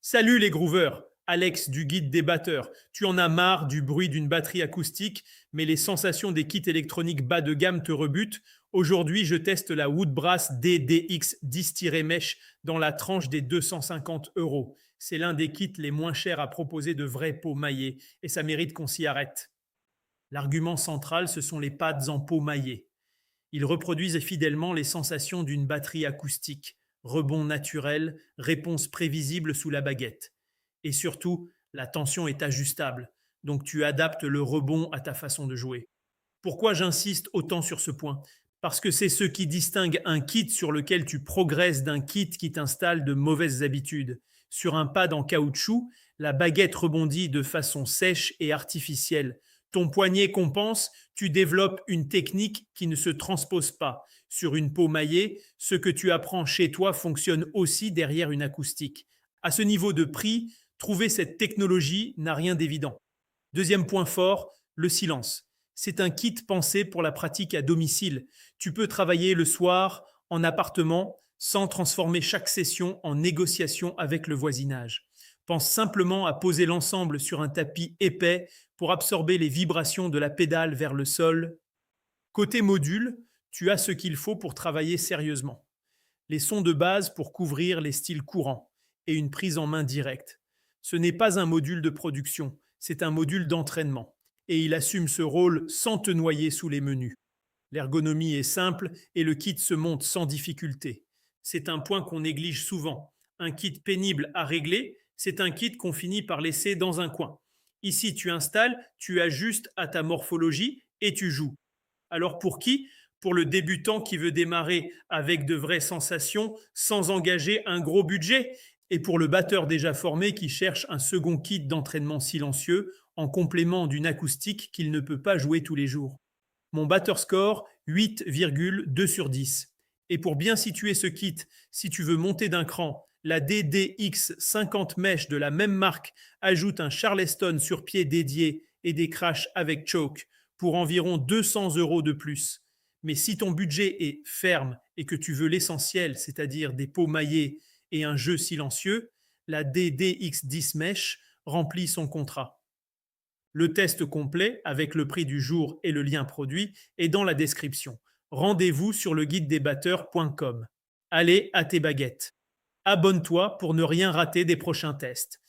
Salut les grooveurs, Alex du guide des batteurs. Tu en as marre du bruit d'une batterie acoustique, mais les sensations des kits électroniques bas de gamme te rebutent. Aujourd'hui, je teste la Woodbrass DDX 10-mesh dans la tranche des 250 euros. C'est l'un des kits les moins chers à proposer de vrais pots maillés, et ça mérite qu'on s'y arrête. L'argument central, ce sont les pads en peau maillée. Ils reproduisent fidèlement les sensations d'une batterie acoustique, rebond naturel, réponse prévisible sous la baguette. Et surtout, la tension est ajustable, donc tu adaptes le rebond à ta façon de jouer. Pourquoi j'insiste autant sur ce point? Parce que c'est ce qui distingue un kit sur lequel tu progresses d'un kit qui t'installe de mauvaises habitudes. Sur un pad en caoutchouc, la baguette rebondit de façon sèche et artificielle. Ton poignet compense, tu développes une technique qui ne se transpose pas. Sur une peau maillée, ce que tu apprends chez toi fonctionne aussi derrière une acoustique. À ce niveau de prix, trouver cette technologie n'a rien d'évident. Deuxième point fort, le silence. C'est un kit pensé pour la pratique à domicile. Tu peux travailler le soir, en appartement, sans transformer chaque session en négociation avec le voisinage. Pense simplement à poser l'ensemble sur un tapis épais pour absorber les vibrations de la pédale vers le sol. Côté module, tu as ce qu'il faut pour travailler sérieusement. Les sons de base pour couvrir les styles courants et une prise en main directe. Ce n'est pas un module de production, c'est un module d'entraînement. Et il assume ce rôle sans te noyer sous les menus. L'ergonomie est simple et le kit se monte sans difficulté. C'est un point qu'on néglige souvent. Un kit pénible à régler, c'est un kit qu'on finit par laisser dans un coin. Ici, tu installes, tu ajustes à ta morphologie et tu joues. Alors pour qui? Pour le débutant qui veut démarrer avec de vraies sensations sans engager un gros budget, et pour le batteur déjà formé qui cherche un second kit d'entraînement silencieux en complément d'une acoustique qu'il ne peut pas jouer tous les jours. Mon batteur score 8,2 sur 10. Et pour bien situer ce kit, si tu veux monter d'un cran, la DDX 50 mèches de la même marque ajoute un Charleston sur pied dédié et des crashs avec choke pour environ 200 euros de plus. Mais si ton budget est ferme et que tu veux l'essentiel, c'est-à-dire des pots maillés et un jeu silencieux, la DDX10 Mesh remplit son contrat. Le test complet, avec le prix du jour et le lien produit, est dans la description. Rendez-vous sur le guidedesbatteurs.com. Allez, à tes baguettes. Abonne-toi pour ne rien rater des prochains tests.